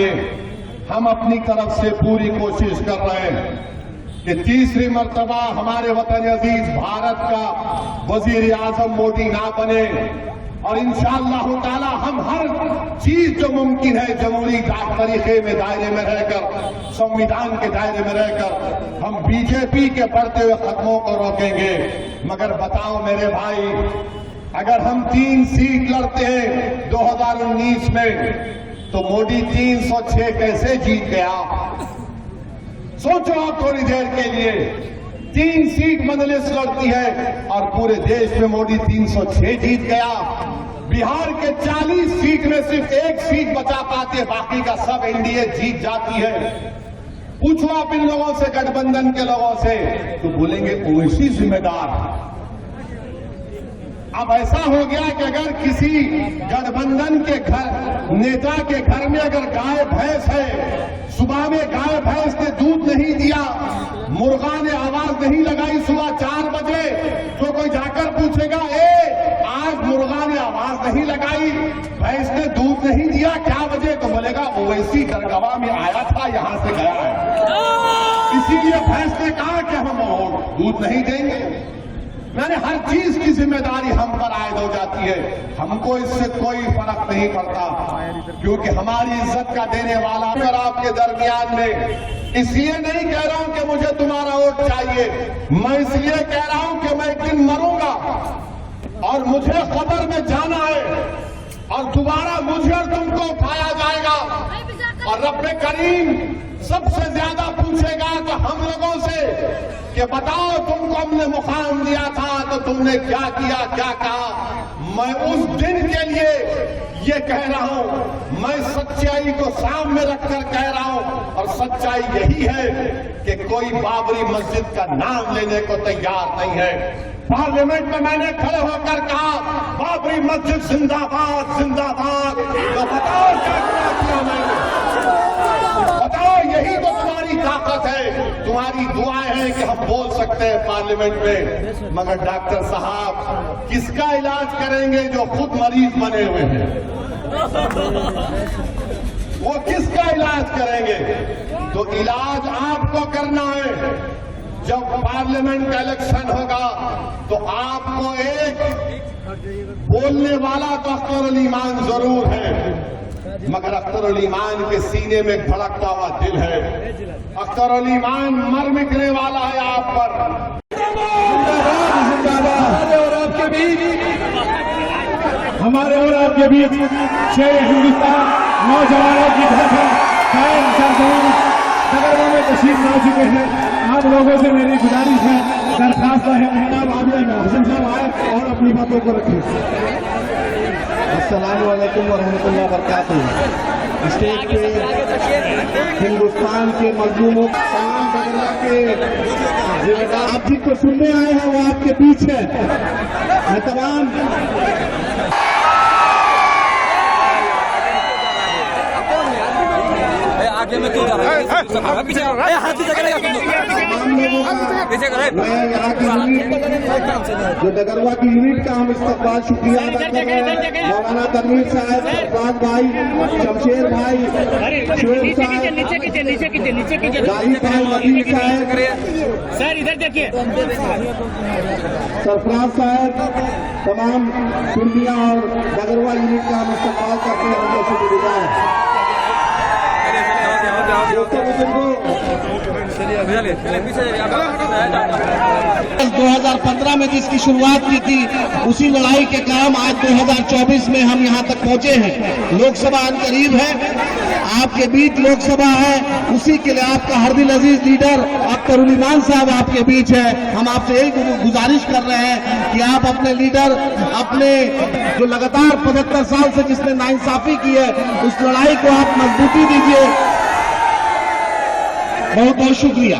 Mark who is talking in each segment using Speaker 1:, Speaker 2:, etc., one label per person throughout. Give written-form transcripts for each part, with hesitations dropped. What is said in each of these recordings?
Speaker 1: आएंगे। हम अपनी तरफ से पूरी कोशिश कर रहे हैं कि तीसरी मर्तबा हमारे वतन अजीज भारत का वजीर आजम मोदी ना बने, और इंशाअल्लाह ताला हम हर चीज जो मुमकिन है जमहूरी तरीके में दायरे में रहकर, संविधान के दायरे में रहकर हम बीजेपी के बढ़ते हुए कदमों को रोकेंगे। मगर बताओ मेरे भाई, अगर हम 3 सीट लड़ते हैं 2019 में तो मोदी 306 कैसे जीत गया? सोचो आप थोड़ी देर के लिए। 3 सीट मजलिस लड़ती है और पूरे देश में मोदी 306 जीत गया। बिहार के 40 सीट में सिर्फ 1 सीट बचा पाते, बाकी का सब एनडीए जीत जाती है। पूछो आप इन लोगों से, गठबंधन के लोगों से, तो बोलेंगे ओवैसी जिम्मेदार। अब ऐसा हो गया कि अगर किसी गठबंधन के घर नेता के घर में अगर गाय भैंस है, सुबह में गाय भैंस ने दूध नहीं दिया, मुर्गा ने आवाज नहीं लगाई सुबह 4 बजे, तो कोई जाकर पूछेगा आज मुर्गा ने आवाज नहीं लगाई, भैंस ने दूध नहीं दिया, क्या वजह? तो बोलेगा ओवैसी गरगवा में आया था, यहां से गया है, इसीलिए भैंस ने कहा कि हम दूध नहीं देंगे। मैंने हर चीज की जिम्मेदारी हम पर आयद हो जाती है। हमको इससे कोई फर्क नहीं पड़ता, क्योंकि हमारी इज्जत का देने वाला अगर आपके दरमियान में, इसलिए नहीं कह रहा हूं कि मुझे तुम्हारा वोट चाहिए, मैं इसलिए कह रहा हूं कि मैं एक दिन मरूंगा और मुझे कब्र में जाना है और दोबारा मुझे और तुमको उठाया जाएगा, और रब्बे करीम सबसे ज्यादा पूछेगा तो हम लोगों से कि बताओ तुमको हमने मुकाम दिया था तो तुमने क्या किया, क्या कहा। मैं उस दिन के लिए ये कह रहा हूं, मैं सच्चाई को सामने रखकर कह रहा हूं, और सच्चाई यही है कि कोई बाबरी मस्जिद का नाम लेने को तैयार नहीं है। पार्लियामेंट में मैंने खड़े होकर कहा बाबरी मस्जिद जिंदाबाद जिंदाबाद, तो बताओ क्या किया मैंने? बताओ, यही तो तुम्हारी ताकत है, तुम्हारी दुआएं हैं कि हम बोल सकते हैं पार्लियामेंट में। मगर डॉक्टर साहब किसका इलाज करेंगे जो खुद मरीज बने हुए हैं? वो किसका इलाज करेंगे? तो इलाज आपको करना है। जब पार्लियामेंट का इलेक्शन होगा तो आपको एक बोलने वाला तो अख्तर अली ईमान जरूर है, मगर अख्तर अली ईमान के सीने में धड़कता हुआ दिल है। अख्तर अली ईमान मर मिटने वाला है आप पर।
Speaker 2: और आपके बीच हमारे और आपके बीच शेर हिंदुस्तान नौजवानों की धड़कन कायम सरजमीन नगरवा में तशरीफ ला चुके हैं। आप लोगों से मेरी गुजारिश है, दरखास्त है, जनाब आबिद साहब आए और अपनी बातों को रखें।
Speaker 3: अस्सलाम वालेकुम वरहमतुल्लाह वबरकातुहू। स्टेज पे हिंदुस्तान के मजलूमों तमाम बगला के आप जिसको सुनने आए हैं वो आपके बीच है। मैं तमाम
Speaker 4: आगे में क्यों जा रहा है? पीछे हाथ पीछे करेगा
Speaker 3: मैं यहाँ की यूनिट जो डगरवा की यूनिट का हम इस्तकबाल शुक्रिया अदा कर रहे हैं। मौलाना तनवीर साहब, सरफराज भाई, शमशेर भाई, शोएब साहब, गाही भाई, मदीन साहब,
Speaker 5: सर इधर देखिए,
Speaker 3: सरफराज साहब, तमाम पूर्णिया और डगरवा यूनिट का हम इस्तकबाल करते हैं। उनका शुक्रगुजार 2015 में जिसकी शुरुआत की थी उसी लड़ाई के काम आज 2024 में हम यहाँ तक पहुँचे हैं। लोकसभा अनकरीब है, आपके बीच लोकसभा है, उसी के लिए आपका हरदिल अजीज लीडर अख्तर उल ईमान साहब आपके बीच है। हम आपसे यही गुजारिश कर रहे हैं कि आप अपने लीडर, अपने जो लगातार 75 साल से जिसने नाइंसाफी की है, उस लड़ाई को आप मजबूती दीजिए। बहुत बहुत शुक्रिया।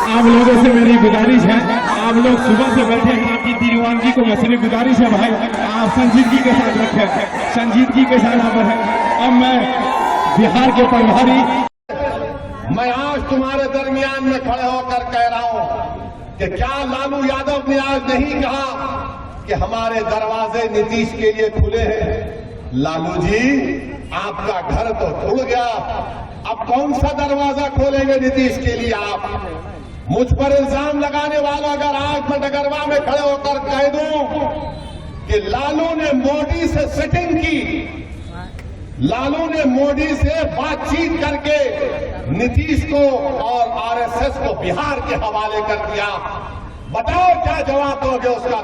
Speaker 2: आप लोगों से मेरी गुजारिश है, आप लोग सुबह से बैठे हैं, आपकी दीवानगी को मेरी गुजारिश है भाई, आप संजीदगी के साथ रखें, संजीदगी के साथ आप रखें। अब मैं बिहार के प्रभारी,
Speaker 1: मैं आज तुम्हारे दरमियान में खड़े होकर कह रहा हूं कि क्या लालू यादव ने आज नहीं कहा कि हमारे दरवाजे नीतीश के लिए खुले हैं? लालू जी, आपका घर तो खुल गया, अब कौन सा दरवाजा खोलेंगे नीतीश के लिए आप? मुझ पर इल्जाम लगाने वाला अगर आज मैं डगरवा में खड़े होकर कह दूं कि लालू ने मोदी से सेटिंग की, लालू ने मोदी से बातचीत करके नीतीश को और आरएसएस को बिहार के हवाले कर दिया, बताओ क्या जवाब दोगे उसका?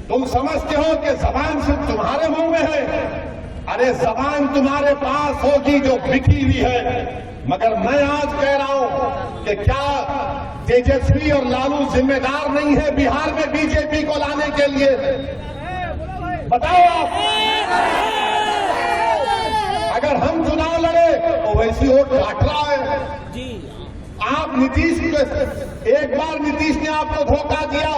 Speaker 1: तुम समझते हो कि जबान सिर्फ तुम्हारे मुंह में है? अरे जबान तुम्हारे पास होगी जो बिखी हुई है। मगर मैं आज कह रहा हूं कि क्या तेजस्वी और लालू जिम्मेदार नहीं है बिहार में बीजेपी को लाने के लिए? बताओ आप। अगर हम चुनाव लड़े तो वैसी वोट काट रहा है। आप नीतीश को, एक बार नीतीश ने आपको धोखा दिया,